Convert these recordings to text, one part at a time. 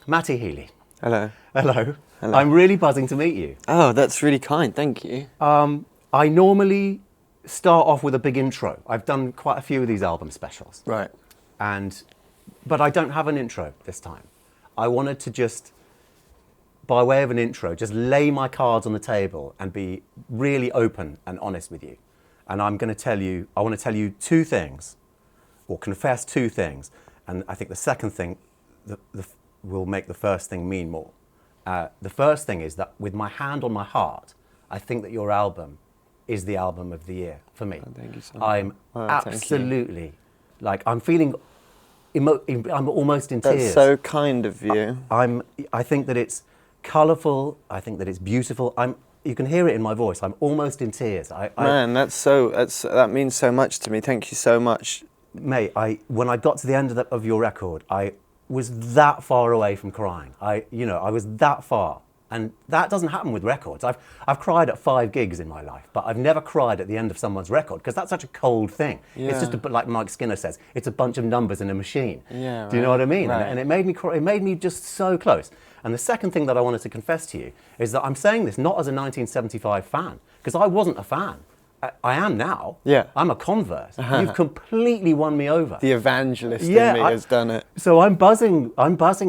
Matty Healy. Hello. Hello. Hello. I'm really buzzing to meet you. Oh, that's really kind. Thank you. I normally start off with a big intro. I've done quite a few of these album specials. Right. But I don't have an intro this time. I wanted to just, by way of an intro, just lay my cards on the table and be really open and honest with you. And I want to tell you two things, or confess two things. And I think the second thing will make the first thing mean more. The first thing is that with my hand on my heart, I think that your album is the album of the year for me. Oh, thank you so much. I'm absolutely, I'm feeling, I'm almost in tears. That's so kind of you. I think that it's colourful. I think that it's beautiful. You can hear it in my voice. I'm almost in tears. Man, that means so much to me. Thank you so much. Mate, when I got to the end of your record, I was that far away from crying. I was that far. And that doesn't happen with records. I've cried at 5 gigs in my life, but I've never cried at the end of someone's record because that's such a cold thing. Yeah. It's just like Mike Skinner says, it's a bunch of numbers in a machine. Yeah, right. Do you know what I mean? Right. And it made me cry. It made me just so close. And the second thing that I wanted to confess to you is that I'm saying this not as a 1975 fan, because I wasn't a fan. I am now. Yeah. I'm a convert. You've completely won me over. The evangelist in me has done it. So I'm buzzing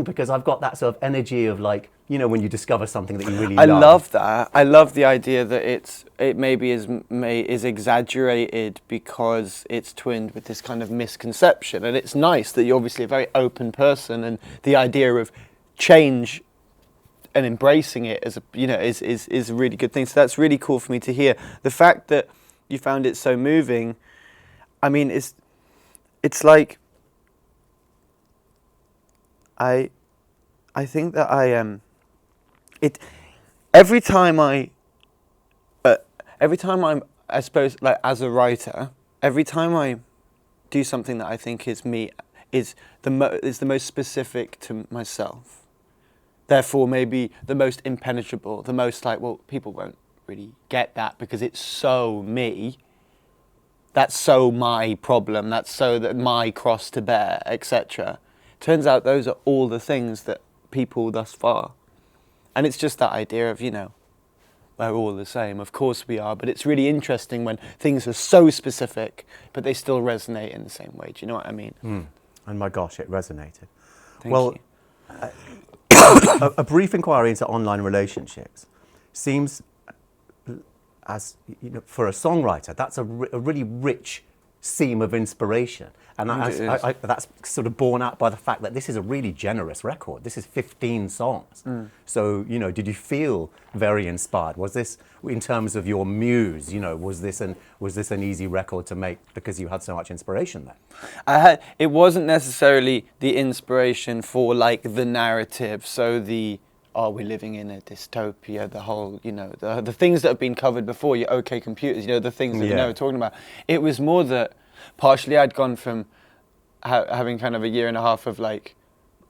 because I've got that sort of energy of when you discover something that you really love. love. I love that. I love the idea that it maybe is exaggerated because it's twinned with this kind of misconception. And it's nice that you're obviously a very open person, and the idea of change and embracing it as is a really good thing. So that's really cool for me to hear. The fact that you found it so moving, I mean, it's like I think that every time I'm, I suppose, like as a writer, every time I do something that I think is me, is the most specific to myself. Therefore, maybe the most impenetrable, the most people won't really get that because it's so me. That's so my problem. That's so that my cross to bear, etc. Turns out those are all the things that people thus far. And it's just that idea of, we're all the same. Of course we are, but it's really interesting when things are so specific, but they still resonate in the same way. Do you know what I mean? And my gosh, it resonated. Thank you. A brief inquiry into online relationships seems, as for a songwriter, that's a really rich seam of inspiration. And that's sort of borne out by the fact that this is a really generous record. This is 15 songs. So, did you feel very inspired? Was this, in terms of your muse, was this an easy record to make because you had so much inspiration there? It wasn't necessarily the inspiration for the narrative. So we're living in a dystopia, the whole, the things that have been covered before, your OK computers, the things that we know we're talking about. It was more that partially I'd gone from having kind of a year and a half of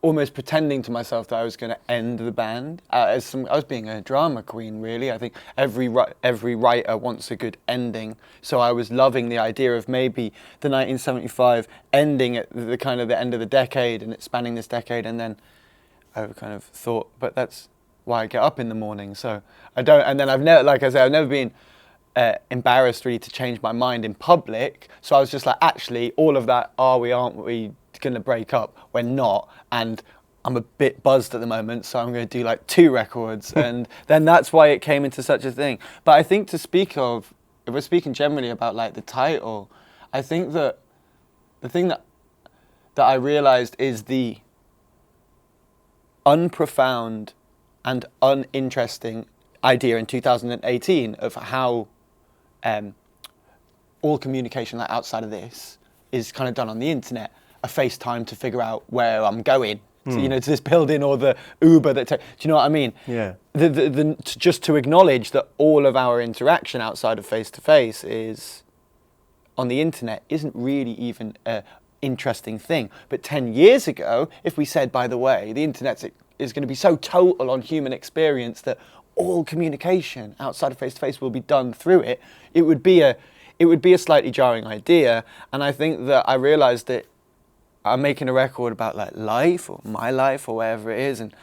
almost pretending to myself that I was going to end the band. I was being a drama queen, really. I think every writer wants a good ending. So I was loving the idea of maybe the 1975 ending at the kind of the end of the decade and it spanning this decade, and then I kind of thought, but that's why I get up in the morning. So I don't, and then I've never been embarrassed really to change my mind in public. So I was just actually, all of that, aren't we going to break up? We're not. And I'm a bit buzzed at the moment, so I'm going to do 2 records. And then that's why it came into such a thing. But I think to speak of, if we're speaking generally about the title, I think that the thing that I realized is the unprofound and uninteresting idea in 2018 of how all communication outside of this is kind of done on the internet. A FaceTime to figure out where I'm going, to this building, or the Uber that. Do you know what I mean? Yeah. Just to acknowledge that all of our interaction outside of face-to-face is on the internet isn't really even an interesting thing. But 10 years ago, if we said, by the way, the internet is going to be so total on human experience that all communication outside of face-to-face will be done through it, it would be a slightly jarring idea. And I think that I realized that I'm making a record about like life or my life or whatever it is, and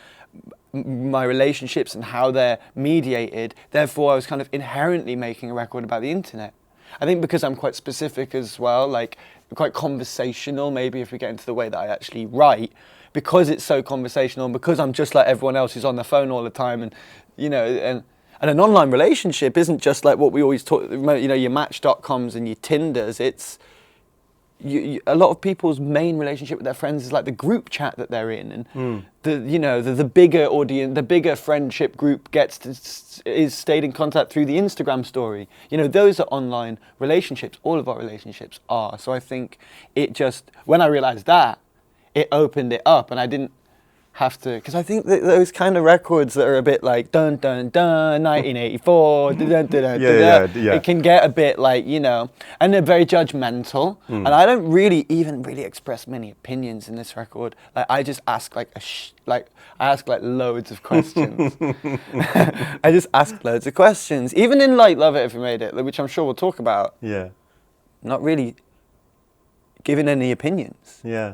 my relationships and how they're mediated. Therefore, I was kind of inherently making a record about the internet. I think because I'm quite specific as well, like quite conversational, maybe if we get into the way that I actually write, because it's so conversational and because I'm just like everyone else who's on their phone all the time, and you know, and an online relationship isn't just like what we always talk, you know, your Match.coms and your Tinders. It's a lot of people's main relationship with their friends is like the group chat that they're in, and the bigger audience, the bigger friendship group is stayed in contact through the Instagram story. You know, those are online relationships. All of our relationships are. So I think it just, when I realized that, it opened it up, and I didn't have to, because I think that those kind of records that are a bit like dun dun dun 1984 dun, dun, dun, yeah. It can get a bit like, you know, and they're very judgmental, and I don't really even express many opinions in this record. Like I just ask like I ask like loads of questions. I just ask loads of questions, even in like Love It If You Made It, which I'm sure we'll talk about. Yeah. Not really giving any opinions. Yeah.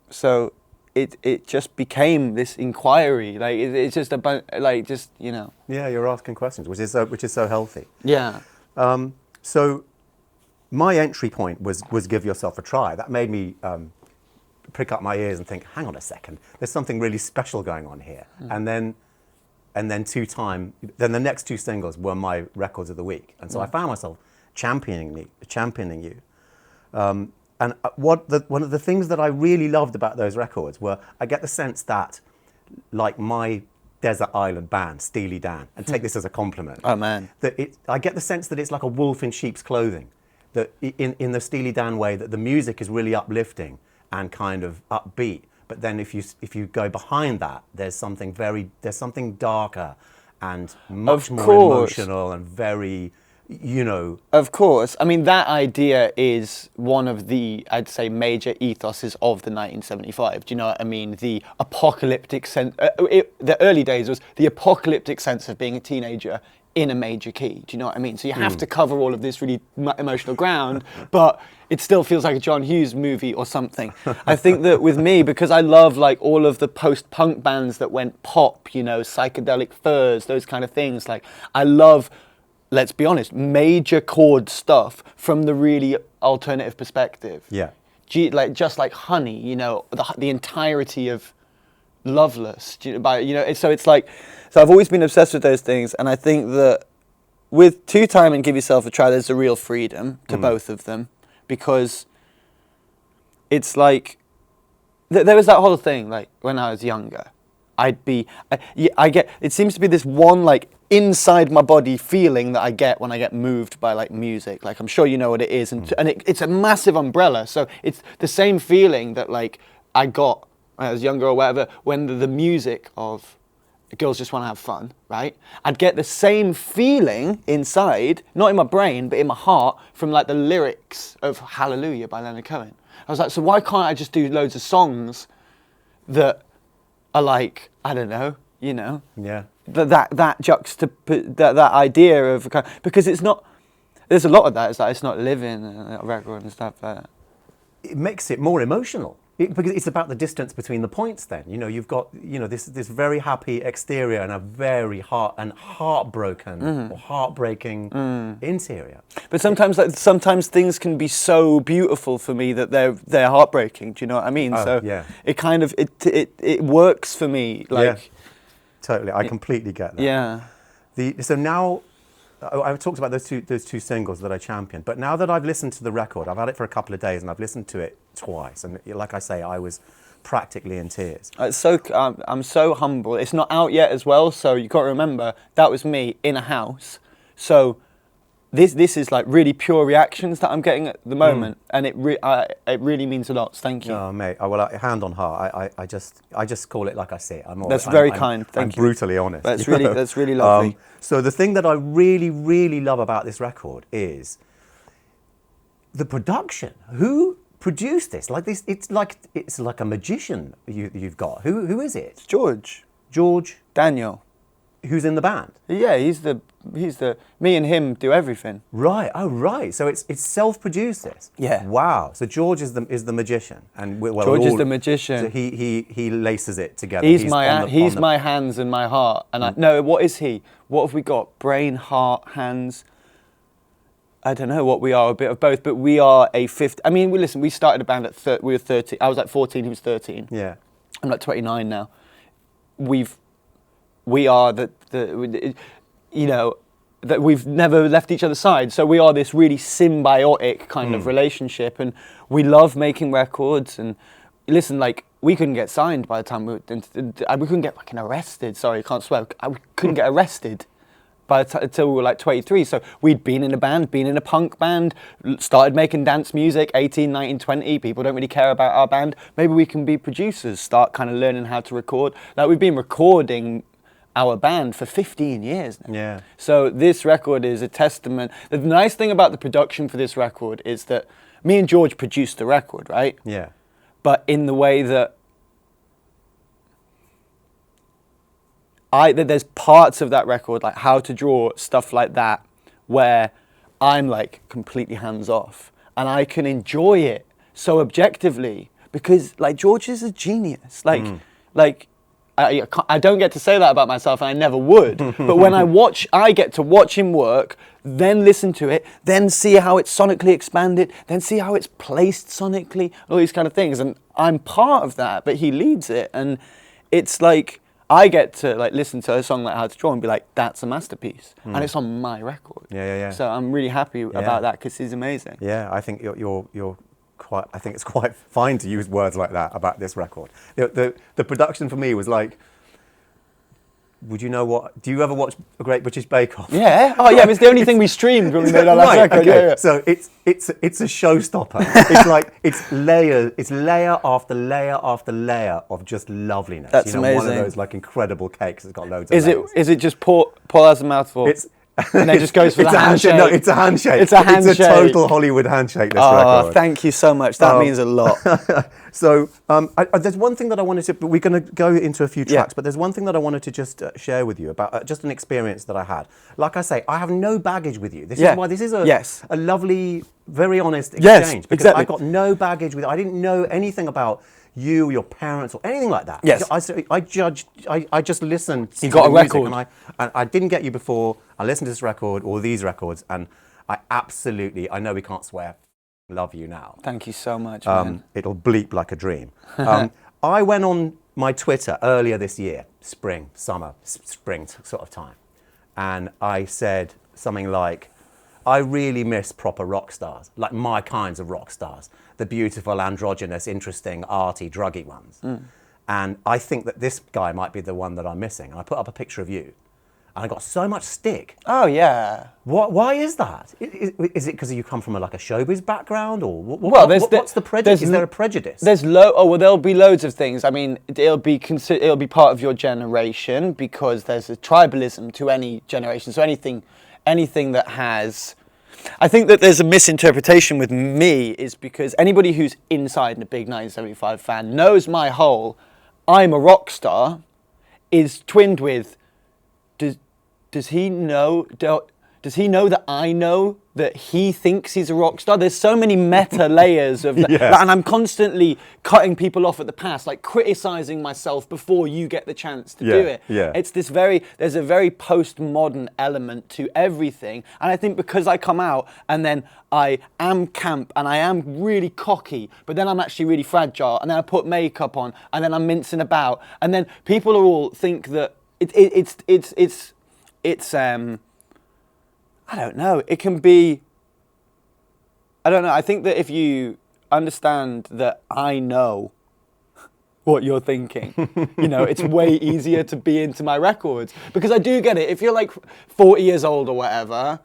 So it just became this inquiry. Like it's just about like just, you know. Yeah, you're asking questions, which is so healthy. Yeah. So my entry point was give yourself a try. That made me prick up my ears and think, hang on a second, there's something really special going on here. And then the next two singles were my records of the week, and so I found myself championing you. And one of the things that I really loved about those records were, I get the sense that, like my desert island band, Steely Dan, and take this as a compliment. Oh man. I get the sense that it's like a wolf in sheep's clothing. That in the Steely Dan way, that the music is really uplifting and kind of upbeat. But then if you go behind that, there's something darker and much more emotional and very, you know. Of course. I mean, that idea is one of the, I'd say, major ethoses of the 1975. Do you know what I mean? The apocalyptic sense, the early days was the apocalyptic sense of being a teenager in a major key. Do you know what I mean? So you have to cover all of this really emotional ground, but it still feels like a John Hughes movie or something. I think that with me, because I love like all of the post-punk bands that went pop, you know, Psychedelic Furs, those kind of things. Like I love, let's be honest, major chord stuff from the really alternative perspective. Yeah. Like just like Honey, you know, the entirety of Loveless. So it's like, so I've always been obsessed with those things, and I think that with Two Time and Give Yourself a Try, there's a real freedom to both of them, because it's like there was that whole thing. Like when I was younger, I get, it seems to be this one like inside my body feeling that I get when I get moved by like music. Like I'm sure you know what it is, and it's a massive umbrella. So it's the same feeling that like I got when I was younger or whatever, when the music of Girls Just Want to Have Fun, right? I'd get the same feeling inside, not in my brain, but in my heart, from like the lyrics of Hallelujah by Leonard Cohen. I was like, so why can't I just do loads of songs that are like, I don't know, you know? Yeah. That that idea of, because it's not, there's a lot of that, it's like, it's not living, a record and stuff like that. It makes it more emotional. Because it's about the distance between the points then. You know, you've got, you know, this very happy exterior and a very heartbroken or heartbreaking interior. But sometimes things can be so beautiful for me that they're heartbreaking. Do you know what I mean? Oh, so yeah. It kind of it works for me. Like, yeah, totally. I completely get that. Yeah. So now, I've talked about those two singles that I championed, but now that I've listened to the record, I've had it for a couple of days and I've listened to it twice, and like I say, I was practically in tears. It's so I'm so humble. It's not out yet as well, so you got to remember that was me in a house. So this is like really pure reactions that I'm getting at the moment, and it really means a lot. Thank you. Oh mate, hand on heart, I just call it like I see it. That's very kind. Thank you. I'm brutally honest. That's really lovely. So the thing that I really, really love about this record is the production. Who produced this? Like this, it's like a magician you've got. Who is it? George Daniel. who's in the band? Yeah, he's the me and him do everything. Right. Oh, right. So it's self-produced. This. Yeah. Wow. So George is the magician, and George is the magician. So he laces it together. He's my hands and my heart. And no, what is he? What have we got? Brain, heart, hands. I don't know what we are. A bit of both, but we are a fifth. I mean, listen. We started a band at we were 13. I was like 14. He was 13. Yeah. I'm like 29 now. We are that we've never left each other's side. So we are this really symbiotic kind of relationship, and we love making records. And listen, like, we couldn't get signed by the time we couldn't get fucking arrested. Sorry, I can't swear. We couldn't get arrested until we were like 23. So we'd been in a band, been in a punk band, started making dance music, 18, 19, 20. People don't really care about our band. Maybe we can be producers, start kind of learning how to record. Like, we've been recording our band for 15 years now. Yeah. So this record is a testament. The nice thing about the production for this record is that me and George produced the record, right? Yeah. But in the way that there's parts of that record, like How to Draw, stuff like that, where I'm like completely hands off, and I can enjoy it so objectively because like George is a genius. I don't get to say that about myself, and I never would. But when I get to watch him work, then listen to it, then see how it's sonically expanded, then see how it's placed sonically, all these kind of things. And I'm part of that, but he leads it, and it's like, I get to like listen to a song like How to Draw and be like, that's a masterpiece, and it's on my record. Yeah. So I'm really happy about that because he's amazing. Yeah, I think you're quite. I think it's quite fine to use words like that about this record. The production for me was like, would you know what? Do you ever watch A Great British Bake Off? Yeah. Oh yeah, it's the only thing we streamed when we made our last record. Okay. Yeah. So it's a showstopper. It's like it's layer after layer after layer of just loveliness. That's amazing. One of those like incredible cakes that's got loads of layers. Is it just Paul has a mouthful? And then just goes for the handshake. No, it's a handshake. It's a handshake. It's a total Hollywood handshake, this record. Thank you so much. That means a lot. So there's one thing that I wanted to, but we're going to go into a few tracks, but there's one thing that I wanted to just share with you about just an experience that I had. Like I say, I have no baggage with you. This is why this is a lovely, very honest exchange. Because exactly. I got no baggage with you. I didn't know anything about you, your parents, or anything like that. Yes. I just listened to you got the a music, record. and I didn't get you before. I listened to this record or these records, and I know we can't swear, love you now. Thank you so much, man. It'll bleep like a dream. I went on my Twitter earlier this year, spring sort of time, and I said something like, I really miss proper rock stars, like my kinds of rock stars, the beautiful, androgynous, interesting, arty, druggy ones. And I think that this guy might be the one that I'm missing. And I put up a picture of you, and I got so much stick. Oh, yeah. Why is that? Is it because you come from a showbiz background, or what's the prejudice? Is there a prejudice? There'll be loads of things. I mean, it'll be part of your generation because there's a tribalism to any generation. So anything that has... I think that there's a misinterpretation with me is because anybody who's inside a big 1975 fan knows my whole I'm a rock star is twinned with does he know that I know that he thinks he's a rock star? There's so many meta layers of that. Yeah. And I'm constantly cutting people off at the pass, like criticizing myself before you get the chance to do it. Yeah. It's there's a very postmodern element to everything. And I think because I come out and then I am camp and I am really cocky, but then I'm actually really fragile, and then I put makeup on and then I'm mincing about, and then people are all think that it's I don't know. It can be... I don't know. I think that if you understand that I know what you're thinking, it's way easier to be into my records. Because I do get it. If you're like 40 years old or whatever,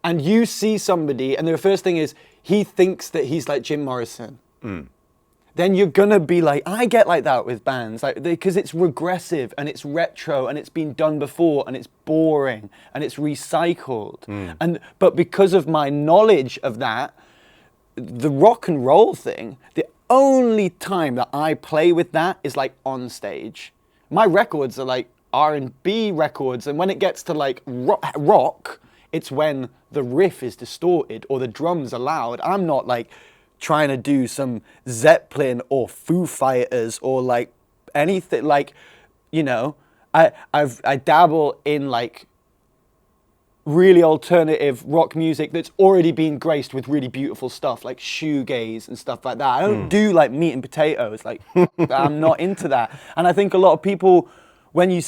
and you see somebody, and the first thing is, he thinks that he's like Jim Morrison. Then you're gonna be like, I get like that with bands, because it's regressive and it's retro and it's been done before and it's boring and it's recycled. But because of my knowledge of that, the rock and roll thing, the only time that I play with that is like on stage. My records are like R&B records, and when it gets to like rock, it's when the riff is distorted or the drums are loud. I'm not like trying to do some Zeppelin or Foo Fighters or like anything, like, you know, I dabble in like really alternative rock music that's already been graced with really beautiful stuff like shoegaze and stuff like that. I don't do like meat and potatoes, like I'm not into that. And I think a lot of people, when you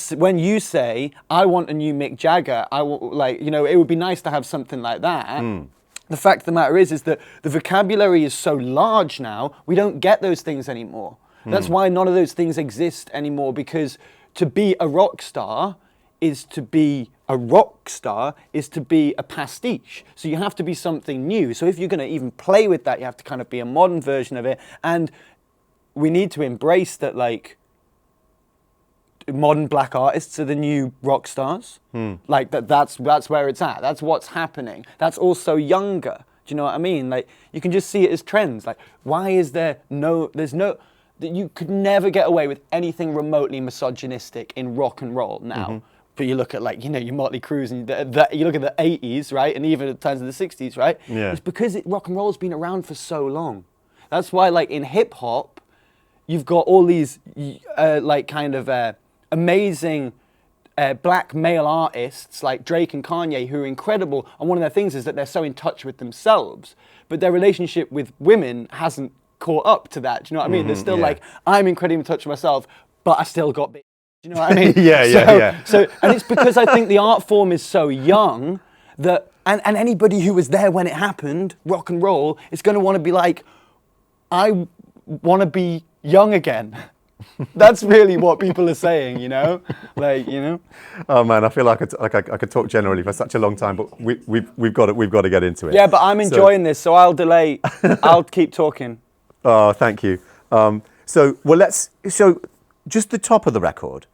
say I want a new Mick Jagger, I want, like, you know, it would be nice to have something like that. The fact of the matter is that the vocabulary is so large now, we don't get those things anymore. That's why none of those things exist anymore, because to be a rock star is to be a pastiche. So you have to be something new. So if you're going to even play with that, you have to kind of be a modern version of it. And we need to embrace that, like, modern black artists are the new rock stars. Like that's where it's at. That's what's happening. That's also younger. Do you know what I mean? Like, you can just see it as trends. Like, why is there's no, that you could never get away with anything remotely misogynistic in rock and roll now. But you look at, like, you know, your Motley Crues and you look at the 80s, right? And even at times of the 60s, right? Yeah. It's because rock and roll's been around for so long. That's why, like, in hip hop, you've got all these, like, kind of amazing black male artists like Drake and Kanye who are incredible. And one of their things is that they're so in touch with themselves, but their relationship with women hasn't caught up to that. Do you know what I mean? They're still like, I'm incredibly in touch with myself, but I still got bit. Do you know what I mean? Yeah. So, and it's because I think the art form is so young that, and anybody who was there when it happened, rock and roll, is going to want to be like, I want to be young again. That's really what people are saying, you know? Like, you know? Oh man, I feel like I could talk generally for such a long time, but we've got to get into it. Yeah, but I'm enjoying this, so I'll delay. I'll keep talking. Oh, thank you. So just the top of the record.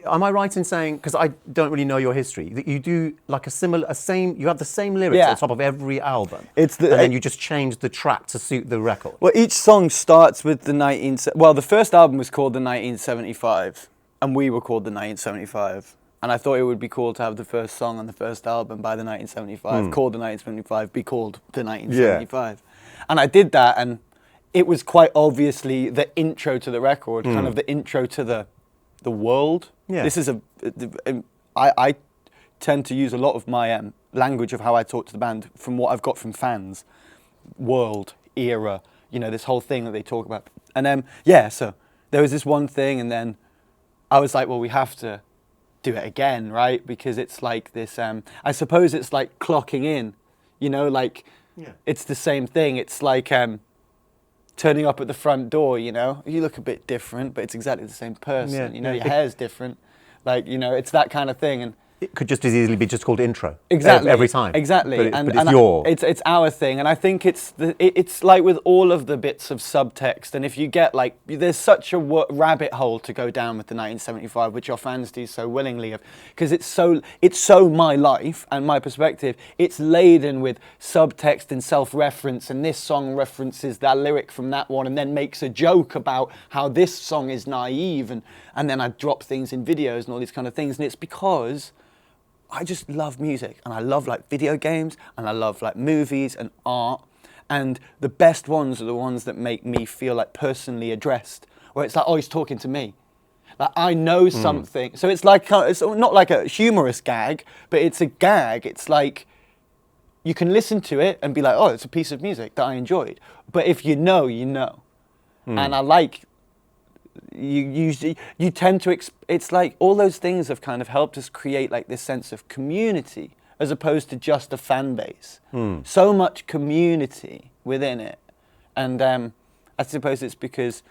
Am I right in saying, because I don't really know your history, that you do like you have the same lyrics at the top of every album, and then you just change the track to suit the record? Well, each song starts with the first album was called the 1975, and we were called the 1975. And I thought it would be cool to have the first song on the first album by the 1975, called the 1975, be called the 1975. Yeah. And I did that, and it was quite obviously the intro to the record, kind of the intro to the world. Yeah. This is I tend to use a lot of my language of how I talk to the band from what I've got from fans. World, era, you know, this whole thing that they talk about. And so there was this one thing, and then I was like, well, we have to do it again, right? Because it's like this, I suppose it's like clocking in, you know, like it's the same thing. It's like turning up at the front door, you know, you look a bit different, but it's exactly the same person. You know, your hair's different. Like, you know, it's that kind of thing. And it could just as easily be just called intro. Exactly. Every time. Exactly. But it's our thing. And I think it's like with all of the bits of subtext. And if you get like, there's such a rabbit hole to go down with the 1975, which your fans do so willingly, because it's so my life and my perspective. It's laden with subtext and self-reference. And this song references that lyric from that one and then makes a joke about how this song is naive. And then I drop things in videos and all these kind of things. And it's because I just love music, and I love like video games, and I love like movies and art, and the best ones are the ones that make me feel like personally addressed, where it's like, oh, he's talking to me. Like, I know something. So it's like, it's not like a humorous gag, but it's a gag. It's like, you can listen to it and be like, oh, it's a piece of music that I enjoyed. But if you know, you know. And I like, you tend to, it's like all those things have kind of helped us create like this sense of community as opposed to just a fan base. So much community within it. And I suppose it's because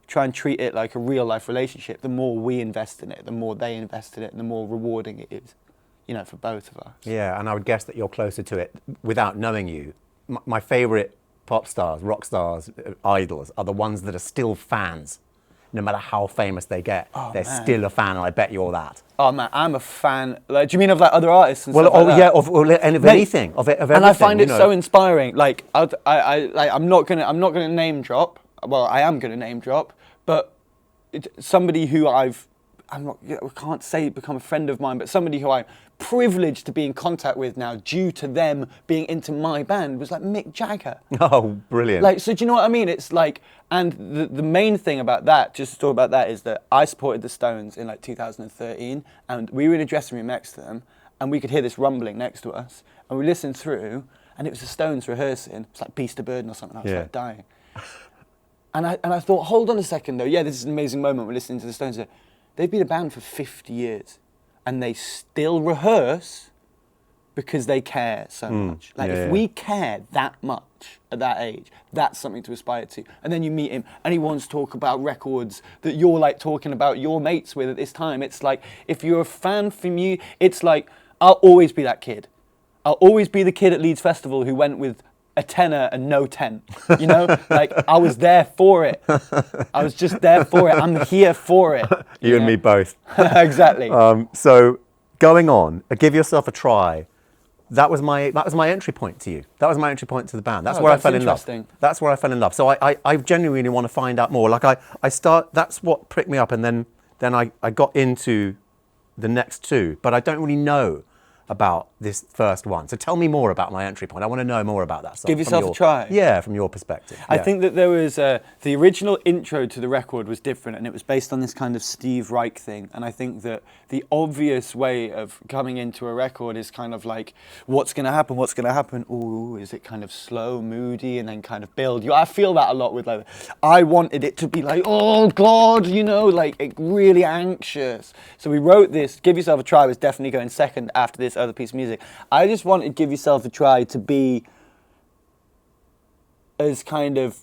try and treat it like a real life relationship. The more we invest in it, the more they invest in it, and the more rewarding it is, you know, for both of us. Yeah, and I would guess that you're closer to it without knowing you. My favorite pop stars, rock stars, idols are the ones that are still fans. No matter how famous they get, they're still a fan, and I bet you're that. Oh man, I'm a fan. Like, do you mean of like other artists and stuff like that? Yeah, of anything, of everything. And I find it so inspiring. Like, I'm not gonna name drop. Well, I am gonna name drop, but somebody who I've I'm not, I can't say become a friend of mine, but somebody who I'm privileged to be in contact with now due to them being into my band was like Mick Jagger. Oh, brilliant. Like, so do you know what I mean? It's like, and the main thing about that, just to talk about that, is that I supported the Stones in like 2013, and we were in a dressing room next to them, and we could hear this rumbling next to us, and we listened through, and it was the Stones rehearsing. It's like Beast of Burden or something. I was like dying. And I thought, hold on a second though. Yeah, this is an amazing moment. We're listening to the Stones. They've been a band for 50 years, and they still rehearse because they care so much. Like, if we care that much at that age, that's something to aspire to. And then you meet him, and he wants to talk about records that you're like talking about your mates with at this time. It's like, if you're a fan from you, it's like, I'll always be that kid. I'll always be the kid at Leeds Festival who went with a tenner and no tent, you know? Like, I was there for it. I was just there for it. I'm here for it. You and me both. Exactly. So going on, give yourself a try. That was my entry point to you. That was my entry point to the band. That's where I fell in love. That's where I fell in love. So I genuinely want to find out more. Like that's what pricked me up, and then I got into the next two, but I don't really know about this first one. So tell me more about my entry point. I want to know more about that song. Give yourself a try. Yeah, from your perspective. I think that there was, the original intro to the record was different, and it was based on this kind of Steve Reich thing. And I think that the obvious way of coming into a record is kind of like, what's going to happen? What's going to happen? Ooh, is it kind of slow, moody, and then kind of build? I feel that a lot with, like, I wanted it to be like, oh God, you know, like really anxious. So we wrote this. Give Yourself a Try was definitely going second after this other piece of music. I just wanted Give Yourself a Try to be as kind of,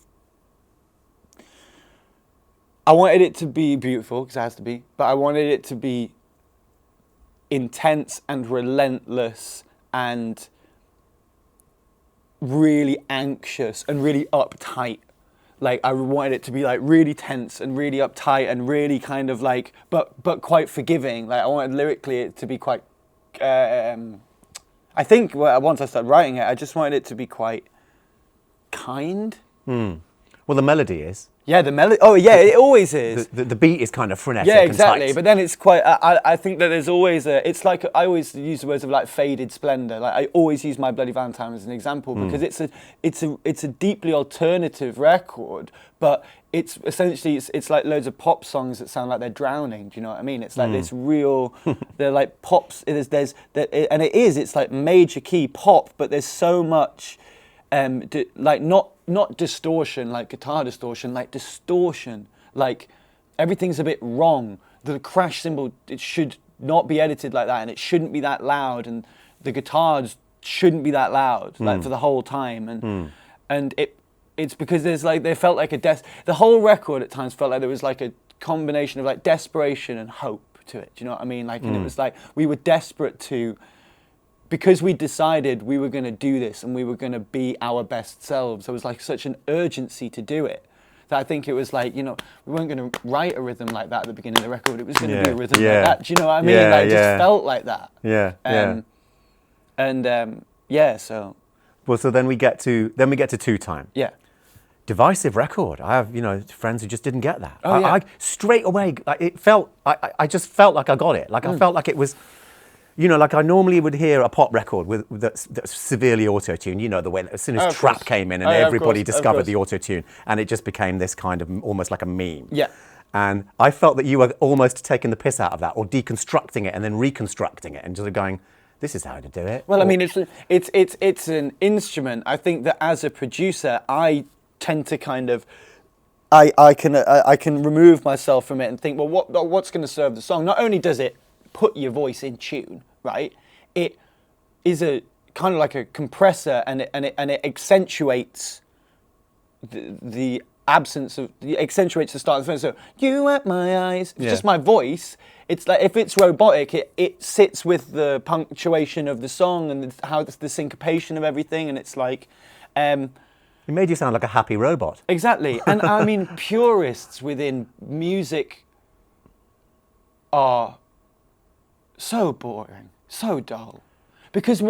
I wanted it to be beautiful, because it has to be, but I wanted it to be intense and relentless and really anxious and really uptight. Like, I wanted it to be like really tense and really uptight and really kind of like, but quite forgiving. Like, I wanted lyrically it to be quite, I think once I started writing it, I just wanted it to be quite kind. Well, the melody is. Yeah, the melody. Oh, yeah, it always is. The beat is kind of frenetic. Yeah, exactly. And tight. But then it's quite. I think that there's always a. It's like I always use the words of like faded splendor. Like, I always use My Bloody Valentine as an example because it's a deeply alternative record, but it's essentially it's like loads of pop songs that sound like they're drowning. Do you know what I mean? It's like this real. They're like pops. It's like major key pop, but there's so much. Like not distortion, like guitar distortion, like distortion, like everything's a bit wrong. The crash cymbal, it should not be edited like that, and it shouldn't be that loud, and the guitars shouldn't be that loud, like for the whole time, and it's because there's like, there felt like the whole record at times felt like there was like a combination of like desperation and hope to it. Do you know what I mean? Like, and it was like we were desperate to. Because we decided we were going to do this and we were going to be our best selves, there was like such an urgency to do it that I think it was like, you know, we weren't going to write a rhythm like that at the beginning of the record. It was going to be a rhythm like that. Do you know what I mean? Like, it just felt like that. So. Well, so then we get to Two Time. Yeah. Divisive record. I have, you know, friends who just didn't get that. Oh, I straight away, I just felt like I got it. Like, I felt like it was. You know, like I normally would hear a pop record that's severely auto-tuned. You know, the way as soon as trap came in and everybody discovered the auto-tune, and it just became this kind of almost like a meme. Yeah. And I felt that you were almost taking the piss out of that, or deconstructing it and then reconstructing it, and just going, "This is how to do it." Well, I mean, it's an instrument. I think that as a producer, I tend to kind of. I can remove myself from it and think, well, what's going to serve the song? Not only does it put your voice in tune, right? It is a kind of like a compressor, and it accentuates the absence of, accentuates the start of the film. So you at my eyes, it's just my voice. It's like, if it's robotic, it sits with the punctuation of the song and how the syncopation of everything, and it's like. It made you sound like a happy robot. Exactly, and I mean, purists within music are so boring, so dull. Because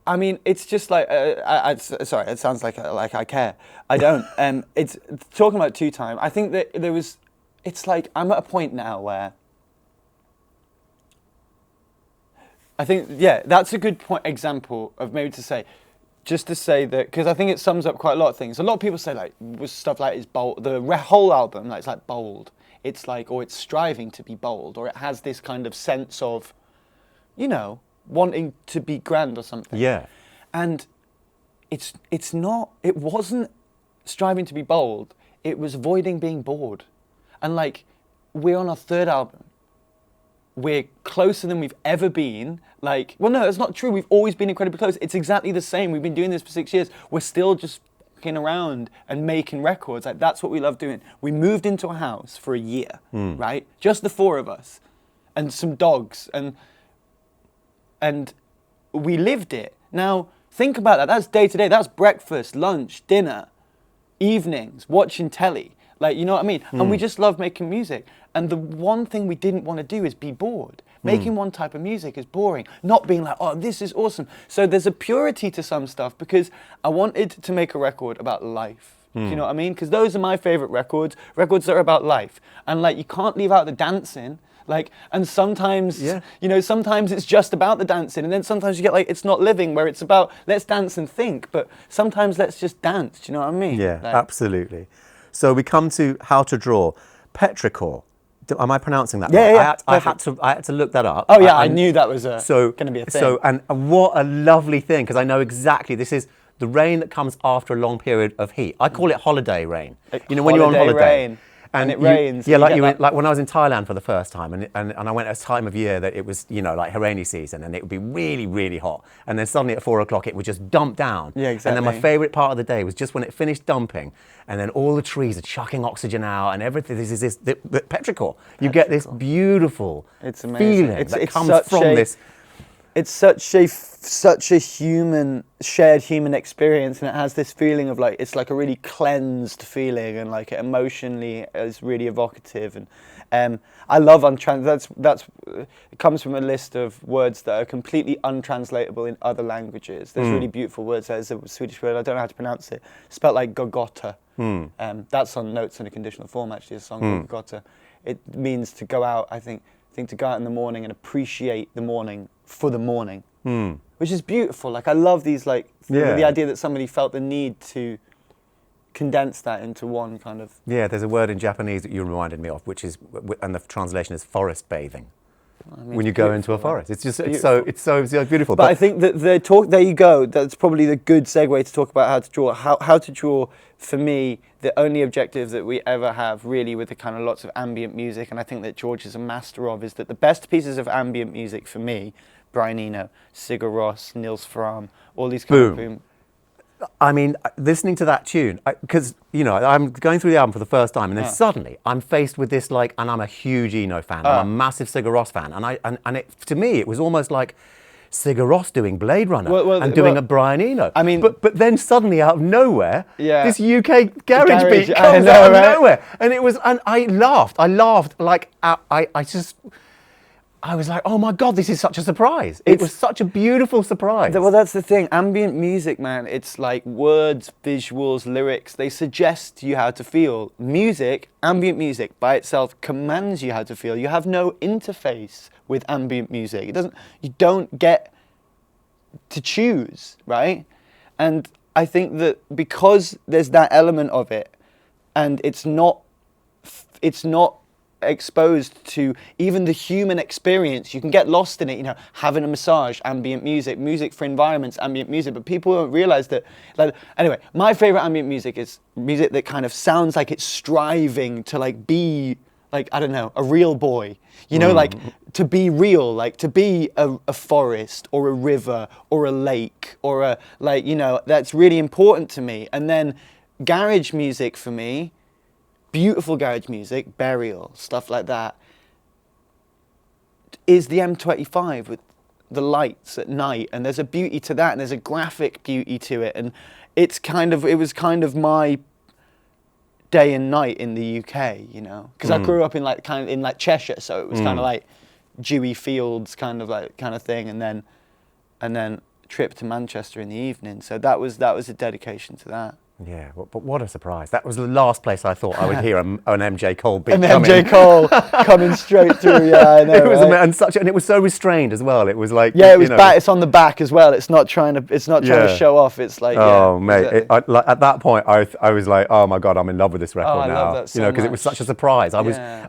I mean, it's just like, sorry, it sounds like I care. I don't. It's talking about two time. I think that it's like, I'm at a point now where I think, yeah, that's a good example of maybe to say, just to say that, because I think it sums up quite a lot of things. A lot of people say like, was stuff like is bold, the whole album, like, it's like bold. It's like, or it's striving to be bold, or it has this kind of sense of, wanting to be grand or something. Yeah. And it wasn't striving to be bold, it was avoiding being bored. And like, we're on our third album. We're closer than we've ever been. Like, well, no, it's not true. We've always been incredibly close. It's exactly the same. We've been doing this for 6 years. We're still just fucking around and making records. Like, that's what we love doing. We moved into a house for a year, right? Just the four of us and some dogs. And we lived it. Now, think about that. That's day to day. That's breakfast, lunch, dinner, evenings, watching telly. Like, you know what I mean? And we just love making music. And the one thing we didn't want to do is be bored. Making one type of music is boring. Not being like, oh, this is awesome. So there's a purity to some stuff because I wanted to make a record about life. Do you know what I mean? Because those are my favorite records that are about life. And like, you can't leave out the dancing. Like, and sometimes, sometimes it's just about the dancing. And then sometimes you get like, it's not living, where it's about, let's dance and think. But sometimes let's just dance. Do you know what I mean? Yeah, like, absolutely. So we come to How to Draw Petrichor. Am I pronouncing that right? Yeah. I had to look that up. Oh yeah, I knew that was going to be a thing. So, and what a lovely thing, because I know exactly, this is the rain that comes after a long period of heat. I call it holiday rain. When you're on holiday. Rain. And it rains. Yeah, like when I was in Thailand for the first time, and I went at a time of year that it was, like Harani season, and it would be really, really hot. And then suddenly at 4 o'clock, it would just dump down. Yeah, exactly. And then my favourite part of the day was just when it finished dumping, and then all the trees are chucking oxygen out, and everything. The petrichor. You get this beautiful feeling that comes from this. It's such a shared human experience, and it has this feeling of like, it's like a really cleansed feeling, and like emotionally is really evocative. And I love it comes from a list of words that are completely untranslatable in other languages. There's really beautiful words. There's a Swedish word, I don't know how to pronounce it, spelled like Gogota. That's on Notes in a Conditional Form, actually, a song called Gogota. It means to go out, I think to go out in the morning and appreciate the morning for the morning, which is beautiful. Like, I love these, like, the idea that somebody felt the need to condense that into one kind of... Yeah, there's a word in Japanese that you reminded me of, which is, and the translation is forest bathing. I mean, when you go into a forest, it's so beautiful. But I think that there you go. That's probably the good segue to talk about how to draw. How to draw, for me, the only objective that we ever have, really, with the kind of lots of ambient music, and I think that George is a master of, is that the best pieces of ambient music for me, Brian Eno, Sigur Rós, Nils Frahm, all these kind of boom. I mean, listening to that tune, because, I'm going through the album for the first time, and then suddenly I'm faced with this, like, and I'm a huge Eno fan, I'm a massive Sigur Rós fan, and to me, it was almost like Sigur Rós doing Blade Runner and doing a Brian Eno. I mean, but then suddenly out of nowhere, this UK garage beat comes out of nowhere, and I laughed, like, I was like, oh my God, this is such a surprise. It was such a beautiful surprise. Well, that's the thing. Ambient music, man, it's like words, visuals, lyrics. They suggest you how to feel. Music, ambient music by itself commands you how to feel. You have no interface with ambient music. You don't get to choose, right? And I think that because there's that element of it, and it's not exposed to even the human experience, you can get lost in it, having a massage, ambient music for environments, ambient music, but people don't realize that. Like, anyway, my favorite ambient music is music that kind of sounds like it's striving to like be like, I don't know, a real boy, like to be real, like to be a forest or a river or a lake or a, like, that's really important to me. And then garage music for me, beautiful garage music, Burial, stuff like that, is the M25 with the lights at night, and there's a beauty to that, and there's a graphic beauty to it, and it was kind of my day and night in the UK, because I grew up in Cheshire, so it was kind of like dewy fields kind of thing, and then trip to Manchester in the evening. So that was a dedication to that. Yeah, but what a surprise. That was the last place I thought I would hear an MJ Cole beat And coming. MJ Cole coming straight through, yeah, I know, It was right? and it was so restrained as well. It was like, Yeah, it was back. It's on the back as well. It's not trying to show off. It's like, oh yeah, mate, exactly. like, at that point I was like, oh my god, I'm in love with this record I now. love that so because it was much. such a surprise. Yeah.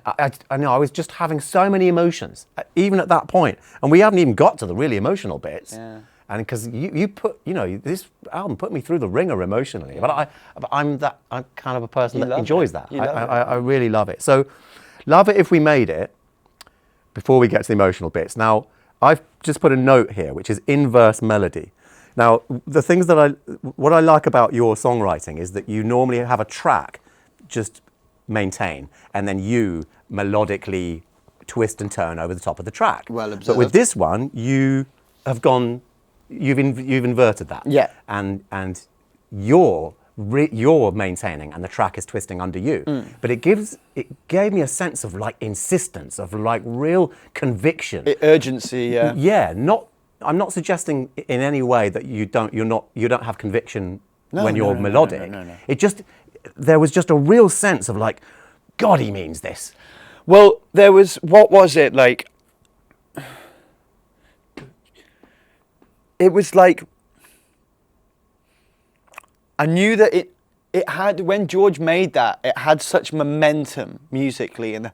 I know I was just having so many emotions, even at that point, and we haven't even got to the really emotional bits. Yeah. And because you put, this album put me through the ringer emotionally. Yeah. But I'm kind of a person that love enjoys it. that. You love it. I really love it. So, Love It If We Made It, before we get to the emotional bits. Now, I've just put a note here, which is inverse melody. Now, the things what I like about your songwriting is that you normally have a track, just maintain, and then you melodically twist and turn over the top of the track. Well observed. But with this one, you have gone, you've inverted that. Yeah. And you're maintaining and the track is twisting under you. But it gave me a sense of like insistence, of like real conviction. Urgency, yeah. Yeah, I'm not suggesting in any way that you don't have conviction when you're melodic. No. There was just a real sense of like, God, he means this. Well, what was it like? It was like, I knew that it had, when George made that, it had such momentum musically, and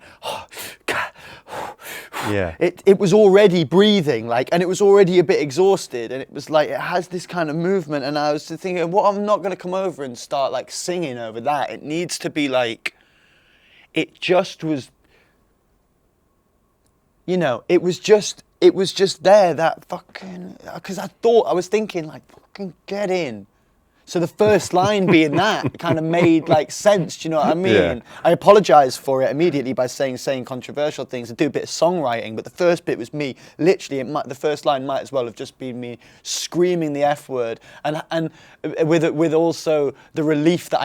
Yeah. it was already breathing, like, and it was already a bit exhausted, and it was like, it has this kind of movement, and I was thinking, well, I'm not going to come over and start like singing over that. It needs to be like, it just was, it was just there, that fucking, because I was thinking like, fucking get in. So the first line being that kind of made like sense, do you know what I mean? Yeah. I apologise for it immediately by saying controversial things. I do a bit of songwriting, but the first bit was me, literally, the first line might as well have just been me screaming the F word, and with also the relief that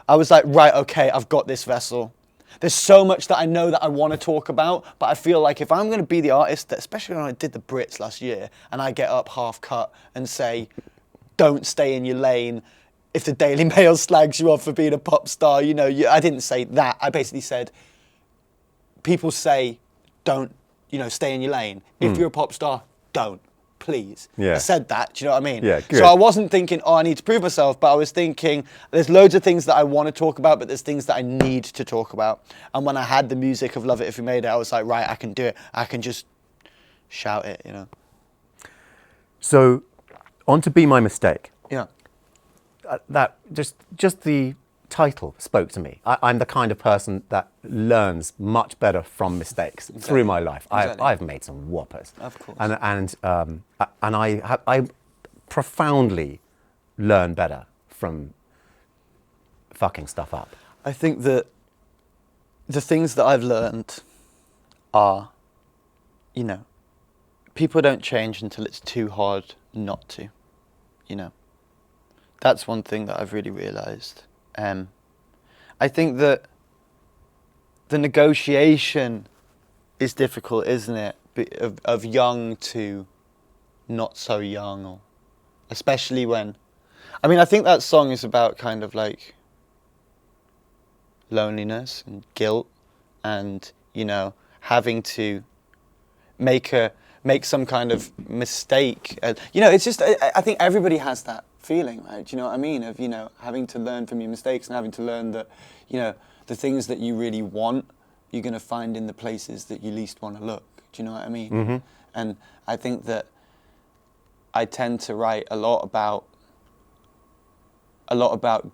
I was like, right, okay, I've got this vessel. There's so much that I know that I want to talk about, but I feel like if I'm going to be the artist, that, especially when I did the Brits last year, and I get up half cut and say, don't stay in your lane. If the Daily Mail slags you off for being a pop star, I didn't say that. I basically said, people say, don't, stay in your lane. If you're a pop star, don't, please. Yeah. I said that, do you know what I mean? Yeah, good. So I wasn't thinking, I need to prove myself, but I was thinking, there's loads of things that I want to talk about, but there's things that I need to talk about. And when I had the music of Love It If We Made It, I was like, right, I can do it. I can just shout it, So, on to Be My Mistake. Yeah. That just the title spoke to me. I'm the kind of person that learns much better from mistakes through my life. Exactly. I've made some whoppers. Of course. And I profoundly learn better from fucking stuff up. I think that the things that I've learned are, people don't change until it's too hard not to, That's one thing that I've really realised. I think that the negotiation is difficult, isn't it? Of young to not so young, or especially when, I think that song is about kind of like loneliness and guilt, and having to make some kind of mistake. It's just, I think everybody has that feeling, right? Do you know what I mean? Of, having to learn from your mistakes and having to learn that, the things that you really want, you're going to find in the places that you least want to look. Do you know what I mean? Mm-hmm. And I think that I tend to write a lot about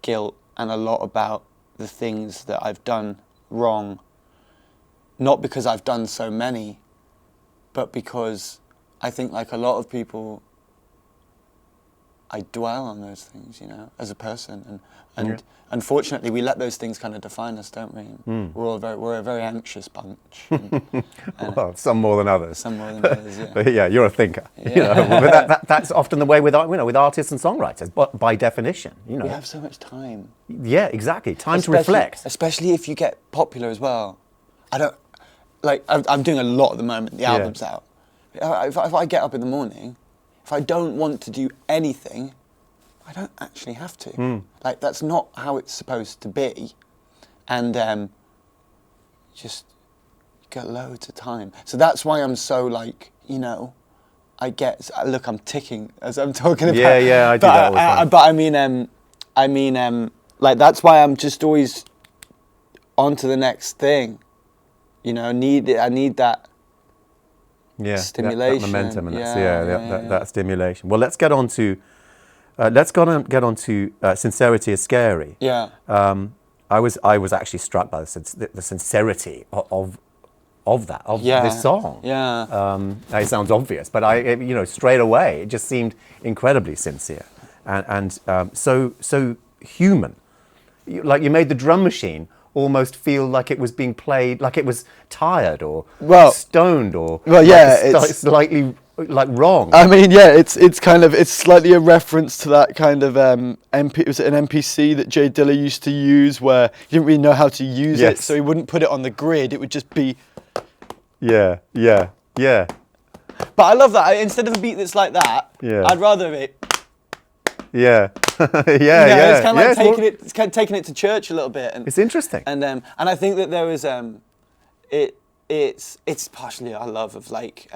guilt and a lot about the things that I've done wrong, not because I've done so many, but because I think, like a lot of people, I dwell on those things, as a person, and unfortunately we let those things kind of define us, don't we? We're a very anxious bunch. Well, some more than others. Some more than others, yeah. But yeah, you're a thinker. Yeah. But that's often the way with artists and songwriters, but by definition, We have so much time. Yeah, exactly. Time to reflect. Especially if you get popular as well. I'm doing a lot at the moment. The album's out. If I get up in the morning, if I don't want to do anything, I don't actually have to. Like, that's not how it's supposed to be. And just get loads of time. So that's why I'm so, like, you know, look, I'm ticking as I'm talking about. Yeah, I do that all the time. But I mean, like, that's why I'm just always on to the next thing. You know, I need that stimulation. That momentum, and that stimulation. Well, let's get on to Sincerity is Scary. Yeah. I was actually struck by the sincerity of this song. Yeah. It sounds obvious, but straight away it just seemed incredibly sincere and so human. You made the drum machine almost feel like it was being played, like it was tired or stoned or it's slightly like wrong. I mean, yeah, it's slightly a reference to that kind of was it an MPC that Jay Dilla used to use, where he didn't really know how to use it, so he wouldn't put it on the grid. It would just be. Yeah. But I love that. Instead of a beat that's like that, I'd rather it. Yeah. It's kind of like taking it to church a little bit. And it's interesting. And I think that there was it's partially our love of like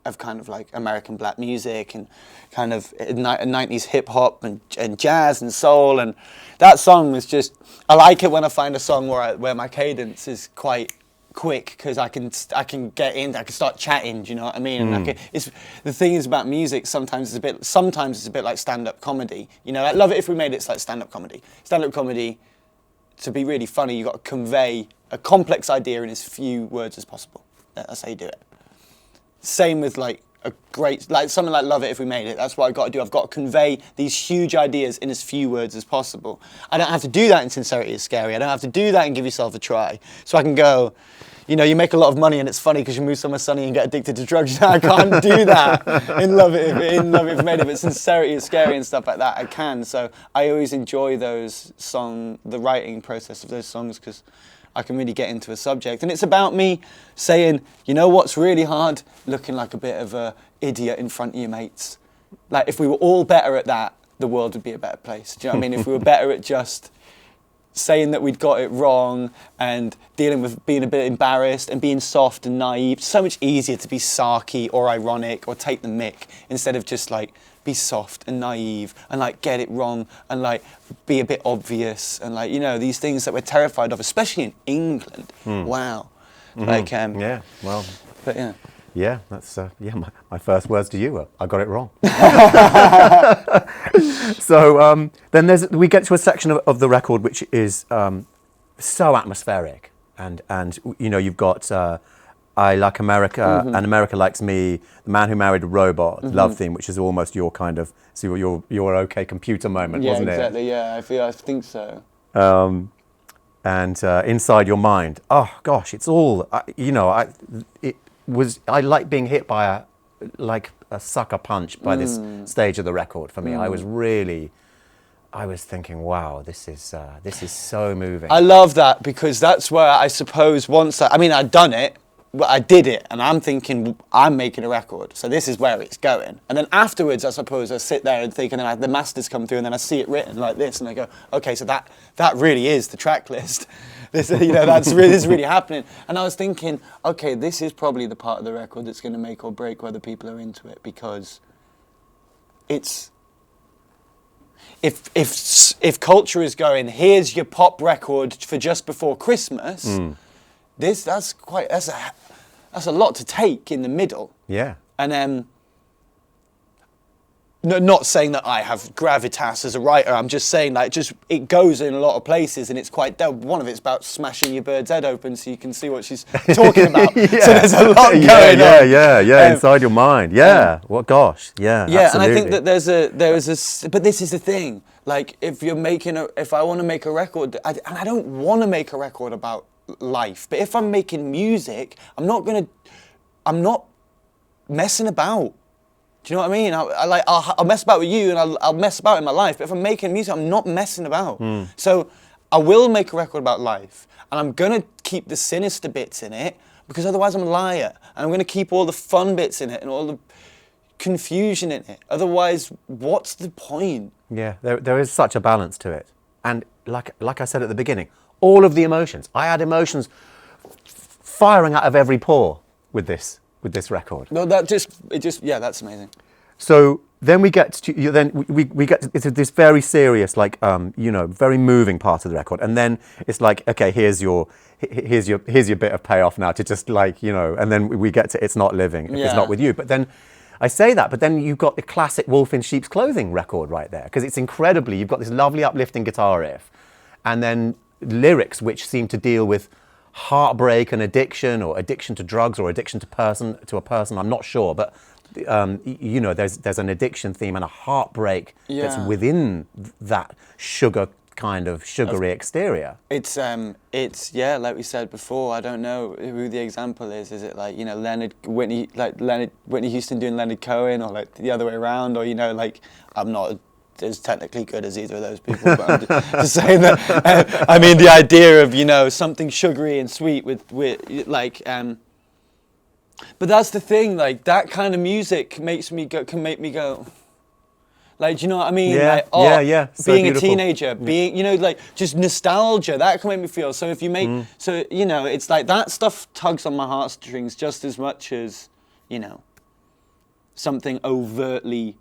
of kind of like American black music and kind of 90s hip hop and jazz and soul, and that song was just, I like it when I find a song where my cadence is quite quick, because I can get in, I can start chatting, do you know what I mean? And the thing is about music, sometimes it's a bit like stand-up comedy. You know, I love it if we made it like stand-up comedy. Stand-up comedy, to be really funny, you've got to convey a complex idea in as few words as possible. That's how you do it. Same with like something like Love It If We Made It. That's what I've got to do. I've got to convey these huge ideas in as few words as possible. I don't have to do that in Sincerity is Scary. I don't have to do that in Give Yourself a Try. So I can go, you know, you make a lot of money and it's funny because you move somewhere sunny and get addicted to drugs. I can't do that in Love It If We Made It. But Sincerity is Scary and stuff like that, I can. So I always enjoy the writing process of those songs, because I can really get into a subject. And it's about me saying, you know what's really hard? Looking like a bit of a idiot in front of your mates. Like, if we were all better at that, the world would be a better place. Do you know what I mean? If we were better at just saying that we'd got it wrong and dealing with being a bit embarrassed and being soft and naive. It's so much easier to be sarky or ironic or take the mick instead of just like be soft and naive and like get it wrong and like be a bit obvious and like, you know, these things that we're terrified of, especially in England. Wow. Like, yeah, well, but yeah. Yeah, that's my first words to you were, I got it wrong. So then we get to a section of the record which is so atmospheric, and you know, you've got I Like America and America Likes Me, The Man Who Married a Robot, Love Theme, which is almost your kind of your OK Computer moment, wasn't it? Yeah, exactly. Yeah, I think so. And Inside Your Mind. Oh gosh, it's all I like being hit by a sucker punch by this stage of the record for me. I was thinking, wow, this is so moving. I love that, because that's where I suppose I'd done it, but I did it, and I'm thinking, I'm making a record, so this is where it's going. And then afterwards, I suppose I sit there and think, and then the masters come through, and then I see it written like this, and I go, okay, so that really is the track list. This is really happening. And I was thinking, okay, this is probably the part of the record that's going to make or break whether people are into it, because it's if culture is going, here's your pop record for just before Christmas. That's a lot to take in the middle. Yeah. And not saying that I have gravitas as a writer. I'm just saying, like, it goes in a lot of places, and it's quite dope. One of it's about smashing your bird's head open so you can see what she's talking about. So there's a lot going on. Yeah. Inside Your Mind. Yeah. Well, gosh. Yeah. Yeah, absolutely. and I think that but this is the thing. Like, if I want to make a record, and I don't want to make a record about life, but if I'm making music, I'm not messing about. Do you know what I mean? I'll mess about with you, and I'll mess about in my life, but if I'm making music, I'm not messing about. So I will make a record about life, and I'm gonna keep the sinister bits in it, because otherwise I'm a liar, and I'm gonna keep all the fun bits in it and all the confusion in it. Otherwise, what's the point? Yeah, there is such a balance to it. And like I said at the beginning, all of the emotions. I had emotions firing out of every pore with this record. No, that's amazing. So then we get to we get into this very serious, like very moving part of the record, and then it's like, okay, here's your bit of payoff now to just like, and then we get to It's Not Living, It's Not With You. But then I say that, but then you've got the classic Wolf in Sheep's Clothing record right there, because it's incredibly, you've got this lovely uplifting guitar riff, and then lyrics which seem to deal with heartbreak and addiction, or addiction to drugs, or addiction to a person. I'm not sure, but there's an addiction theme and a heartbreak that's within that sugary exterior. It's like we said before. I don't know who the example is. Is it like Whitney Houston doing Leonard Cohen, or like the other way around, or like I'm not as technically good as either of those people, but I'm just saying that. I mean, the idea of something sugary and sweet with like. But that's the thing, like that kind of music can make me go, like, do you know what I mean? Yeah, like, So being beautiful. a teenager, being, like just nostalgia, that can make me feel. So if you make, it's like that stuff tugs on my heartstrings just as much as, something overtly,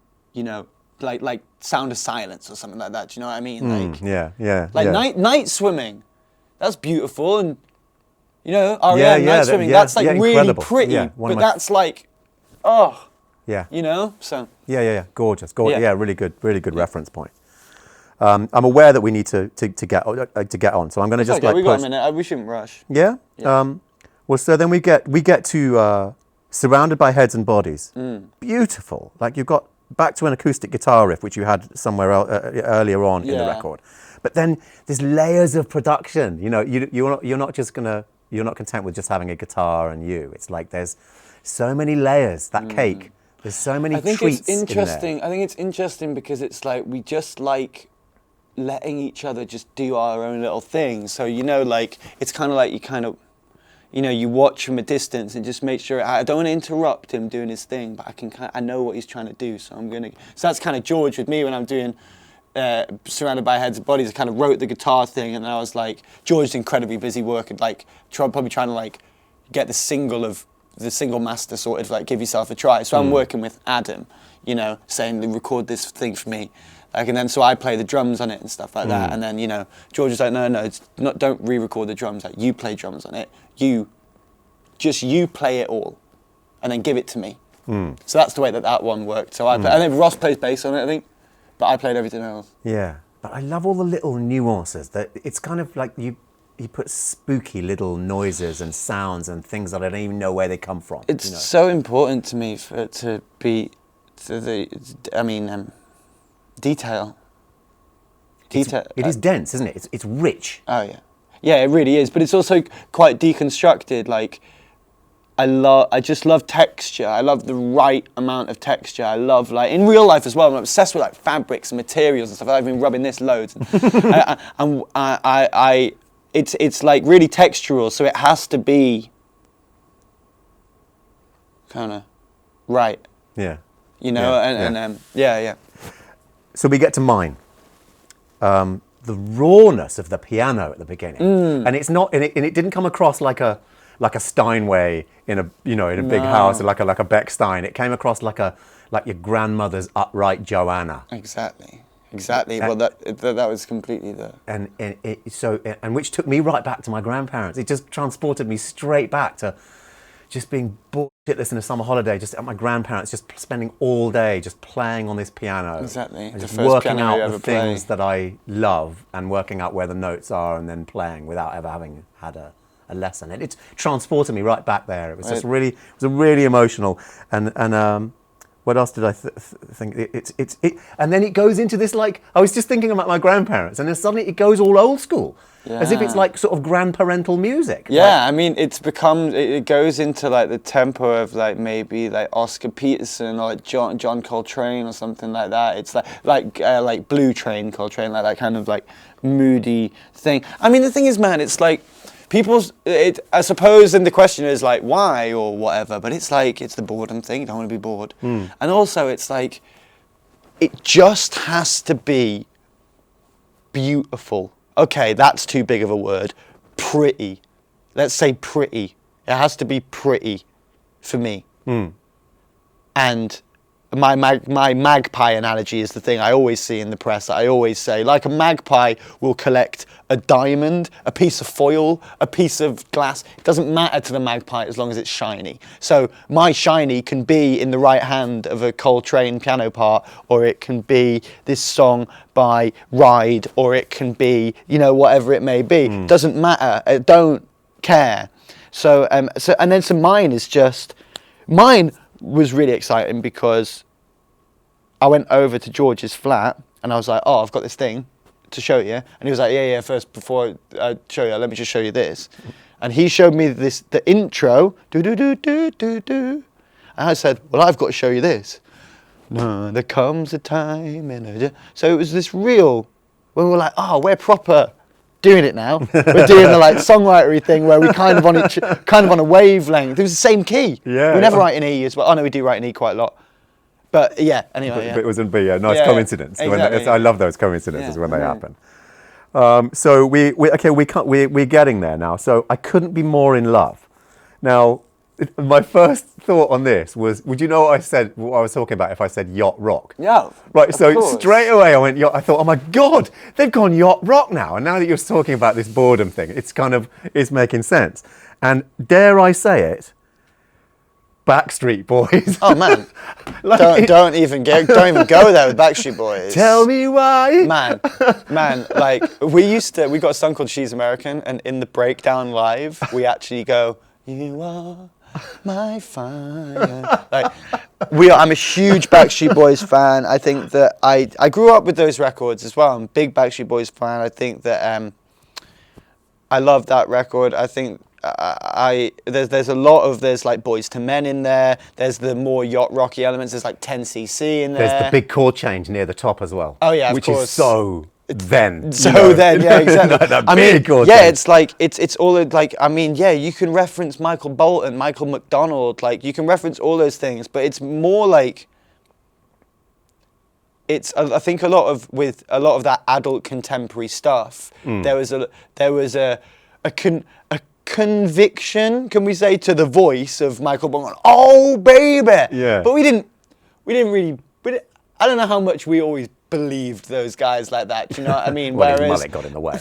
like Sound of Silence or something like that. Do you know what I mean? Like, night swimming, that's beautiful, and R.E.M. Night Swimming, that's like really incredible. pretty, but that's like, so. Yeah, gorgeous. Yeah, really good reference point. I'm aware that we need to get on, so I'm going to just we got a minute. We shouldn't rush. Yeah. Well, so then we get to Surrounded by Heads and Bodies. Beautiful. Like, you've got back to an acoustic guitar riff, which you had somewhere earlier on in the record, but then there's layers of production. You're not content with just having a guitar and you. It's like there's so many layers. That cake. There's so many treats in there. I think it's interesting because it's like we just like letting each other just do our own little thing. So like it's kind of like you watch from a distance and just make sure I don't want to interrupt him doing his thing, but I know what he's trying to do, so So that's kind of George with me when I'm doing. Surrounded by Heads and Bodies. I kind of wrote the guitar thing, and I was like, George's incredibly busy working, like probably trying to like get the single master sorted, like Give Yourself a Try. So I'm working with Adam, saying record this thing for me, like, and then so I play the drums on it and stuff like that, and then George was like, no, it's not, don't re-record the drums, like you play drums on it, you play it all, and then give it to me. So that's the way that one worked. So and then Ross plays bass on it, I think. But I played everything else. Yeah, but I love all the little nuances. That it's kind of like you put spooky little noises and sounds and things that I don't even know where they come from. It's so important to me for it to be detail. It is dense, isn't it? It's rich. Oh yeah, yeah, it really is. But it's also quite deconstructed. Like I just love texture. I love the right amount of texture. I love, like, in real life as well, I'm obsessed with like fabrics and materials and stuff. I've been rubbing this loads. And it's like really textural, so it has to be kind of right. Yeah. Yeah. So we get to Mine. The rawness of the piano at the beginning, and it's not, and it didn't come across like a Steinway in a big house, like a Beckstein. It came across like your grandmother's upright Joanna. Exactly. Well, that was completely the and which took me right back to my grandparents. It just transported me straight back to just being bored shitless in a summer holiday, just at my grandparents, just spending all day just playing on this piano. Exactly. And just working out the things that I love and working out where the notes are and then playing without ever having had a lesson. It transported me right back there. It was just really, it was really emotional. And what else did I think? And then it goes into this, like, I was just thinking about my grandparents, and then suddenly it goes all old school. Yeah. As if it's like sort of grandparental music. Yeah, I mean, it goes into like the tempo of like maybe like Oscar Peterson or like John Coltrane or something like that. It's like Blue Train, Coltrane, like that kind of like moody thing. I mean, the thing is, man, it's like I suppose then the question is like, why or whatever, but it's like, it's the boredom thing, you don't want to be bored. And also it's like, it just has to be beautiful. Okay, that's too big of a word. Pretty. Let's say pretty. It has to be pretty for me. And my magpie analogy is the thing I always see in the press. I always say, like a magpie will collect a diamond, a piece of foil, a piece of glass. It doesn't matter to the magpie as long as it's shiny. So my shiny can be in the right hand of a Coltrane piano part, or it can be this song by Ride, or it can be, you know, whatever it may be. Doesn't matter. I don't care. So mine was really exciting because I went over to George's flat and I was like, oh, I've got this thing to show you. And he was like, yeah, first, before I show you, let me just show you this. And he showed me the intro, do-do-do-do-do-do. And I said, well, I've got to show you this. No, there comes a time. So it was this real, when we were like, oh, we're proper doing it now. We're doing the like songwritery thing where we kind of on a wavelength. It was the same key. Yeah. We never write in E as well. Oh no, we do write in E quite a lot. But yeah, anyway. But it was in B. Yeah, nice Yeah, coincidence. exactly. I love those coincidences Yeah. when they happen. So we're getting there now. So I couldn't be more in love. Now, my first thought on this was, would you know what I said? What I was talking about if I said yacht rock? Yeah. Right. Of So course. straight away I went yacht. I thought, oh my God, they've gone yacht rock now. And now that you're talking about this boredom thing, it's making sense. And dare I say it, Backstreet Boys. Oh man, don't even go there with Backstreet Boys. Tell me why. Man, like we got a song called She's American, and in the breakdown live, we actually go, you are my fire. Like, I'm a huge Backstreet Boys fan. I think that I grew up with those records as well. I'm a big Backstreet Boys fan. I think that I love that record. I think there's like Boys to Men in there. There's the more yacht rocky elements. There's like 10cc in there. There's the big chord change near the top as well. Oh yeah, of which course. Is so then. Yeah, exactly. That big chord yeah, change. it's like it's all like, I mean, yeah, you can reference Michael Bolton, Michael McDonald, like you can reference all those things, but it's more like I think a lot of that adult contemporary stuff. There was a conviction, can we say, to the voice of Michael Bolton. Oh baby, Yeah. But we didn't really. I don't know how much we always believed those guys like that. Do you know what I mean? Well, his Whereas mullet got in the way.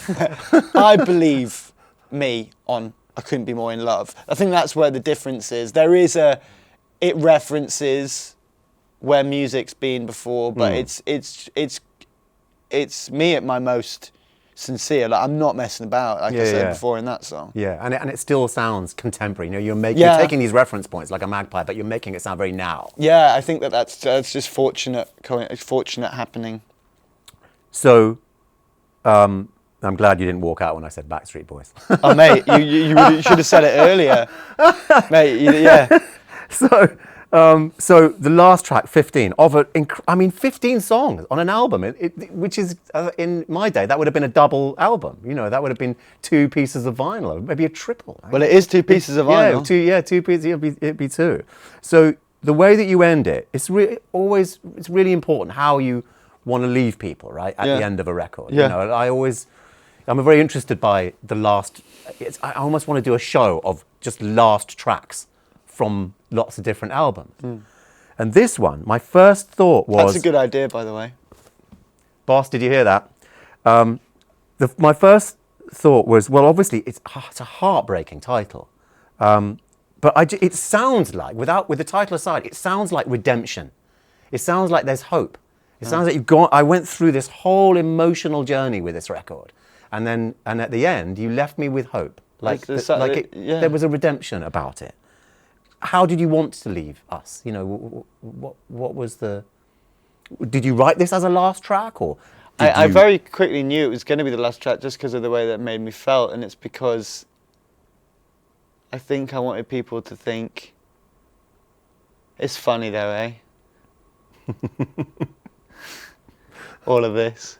I believe me on I Couldn't Be More in Love. I think that's where the difference is. It references where music's been before, but it's me at my most sincere. Like, I'm not messing about, like I said before in that song. Yeah, and it still sounds contemporary. You know, you're taking these reference points like a magpie, but you're making it sound very now. Yeah, I think that's just fortunate happening. So, I'm glad you didn't walk out when I said Backstreet Boys. Oh mate, you should have said it earlier, mate. Yeah. So the last track, 15, 15 songs on an album, which is, in my day, that would have been a double album. You know, that would have been 2 pieces of vinyl, maybe a triple. Well, it is 2 pieces of vinyl. Yeah, 2 pieces, it'd be 2. So the way that you end it, it's really important how you want to leave people, right, at the end of a record. Yeah. You know, I'm very interested by the last, I almost want to do a show of just last tracks from lots of different albums. And this one, my first thought was... That's a good idea, by the way. Boss, did you hear that? My first thought was, well, obviously, it's a heartbreaking title. But it sounds like, with the title aside, it sounds like redemption. It sounds like there's hope. It sounds like I went through this whole emotional journey with this record. And at the end, you left me with hope. There was a redemption about it. How did you want to leave us? You know, what was the... Did you write this as a last track, or... I very quickly knew it was going to be the last track just because of the way that it made me felt, and it's because I think I wanted people to think, it's funny though, eh? All of this.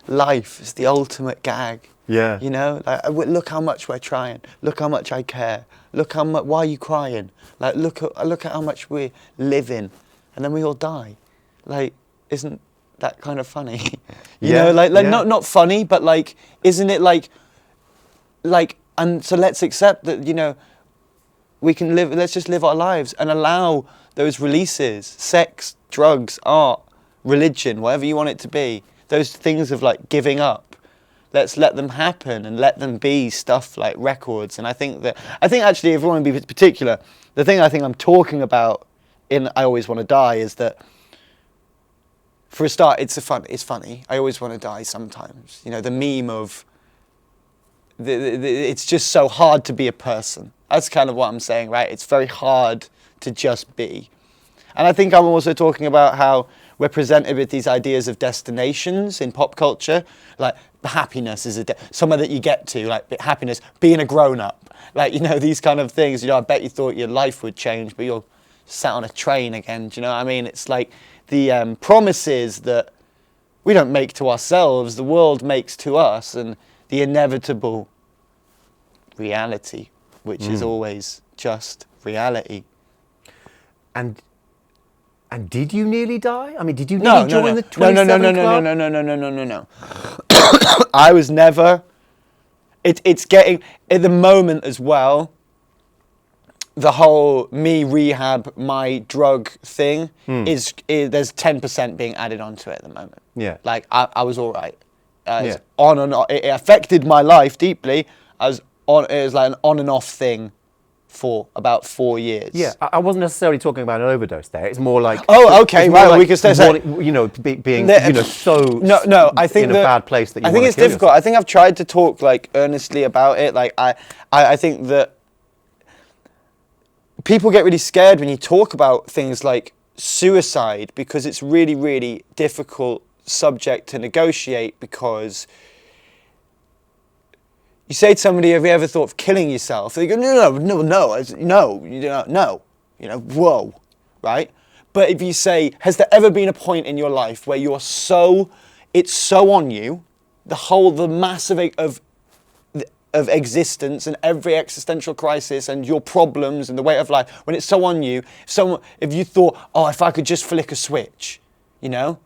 Life is the ultimate gag. Yeah. You know, like, look how much we're trying. Look how much I care. Look how much. Why are you crying? Like, look at how much we're living, and then we all die. Like, isn't that kind of funny? you know, like not funny, but like, isn't it like, and so let's accept that, you know, we can live. Let's just live our lives and allow those releases: sex, drugs, art, religion, whatever you want it to be. Those things of like giving up. Let's let them happen and let them be stuff like records. And I think actually, if I want to be particular, the thing I think I'm talking about in I Always Want to Die is that, for a start, it's funny. I always want to die sometimes. You know, the meme of it's just so hard to be a person. That's kind of what I'm saying, right? It's very hard to just be. And I think I'm also talking about how we're presented with these ideas of destinations in pop culture, like happiness is somewhere that you get to, like happiness, being a grown-up, like, you know, these kind of things. You know, I bet you thought your life would change, but you're sat on a train again. Do you know what I mean? It's like the promises that we don't make to ourselves, the world makes to us, and the inevitable reality, which is always just reality. And did you nearly die? I mean, did you nearly join the 27 Club? No. I was never. It's getting at the moment as well. The whole me rehab, my drug thing is there's 10% being added onto it at the moment. Yeah. Like I was all right. It's on and off. It affected my life deeply. It was like an on and off thing for about 4 years. Yeah, I wasn't necessarily talking about an overdose there. It's more like... Oh, okay, right, like we can say... You know, being, you know, so... No, I think in a bad place that you I think it's difficult. I think I've tried to talk, like, earnestly about it. Like, I think that people get really scared when you talk about things like suicide, because it's really, really difficult subject to negotiate, because... You say to somebody, have you ever thought of killing yourself? They go, no, you know, whoa, right? But if you say, has there ever been a point in your life where it's so on you, the mass of existence and every existential crisis and your problems and the weight of life, when it's so on you, if you thought, oh, if I could just flick a switch, you know?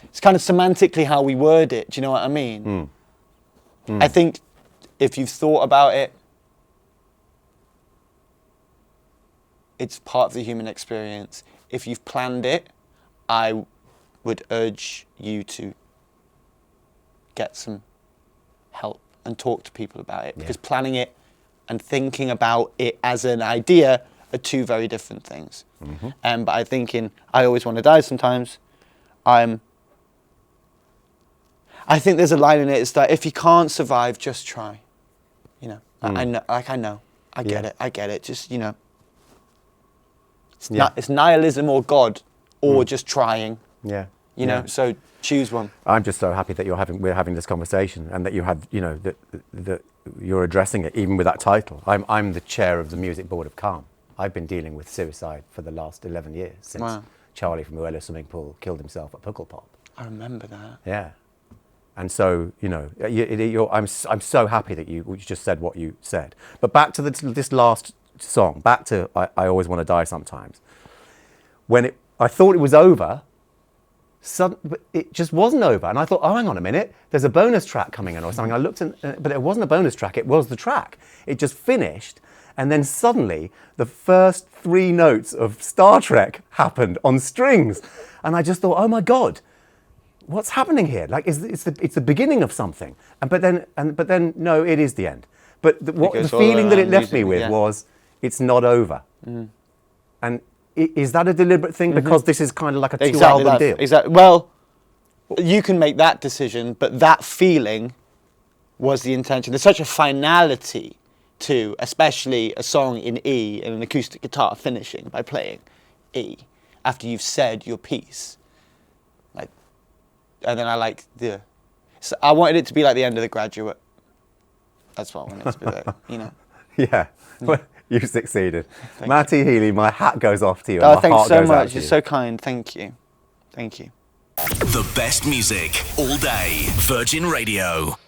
It's kind of semantically how we word it, do you know what I mean? I think... if you've thought about it, it's part of the human experience. If you've planned it, I would urge you to get some help and talk to people about it. Because planning it and thinking about it as an idea are two very different things. But I think I Always Want to Die sometimes, I think there's a line in it, it's that if you can't survive, just try. You know, I know, I get it. Just, you know, it's nihilism or God, or just trying. Yeah. You know, so choose one. I'm just so happy that we're having this conversation, and that you have, you know, that you're addressing it, even with that title. I'm the chair of the Music Board of Calm. I've been dealing with suicide for the last 11 years since Charlie from Uella Swimming Pool killed himself at Pukkelpop. I remember that. Yeah. And so, you know, I'm so happy that you just said what you said. But back to this last song, back to I Always Want to Die Sometimes. When I thought it was over, but it just wasn't over. And I thought, oh, hang on a minute, there's a bonus track coming in or something. I looked, but it wasn't a bonus track, it was the track. It just finished. And then suddenly, the first 3 notes of Star Trek happened on strings. And I just thought, oh my God, what's happening here? Like, it's the beginning of something, but then no, it is the end. But the feeling that it left me with was, it's not over. And is that a deliberate thing? Because this is kind of like a 2-album deal. Exactly. Well, you can make that decision, but that feeling was the intention. There's such a finality to, especially a song in E and an acoustic guitar finishing by playing E after you've said your piece. And then so I wanted it to be like the end of The Graduate. That's what I wanted it to be like, you know. Yeah, well, you succeeded. Matty Healy, my hat goes off to you. Oh, thanks so much. You're so kind. Thank you. Thank you. The best music all day. Virgin Radio.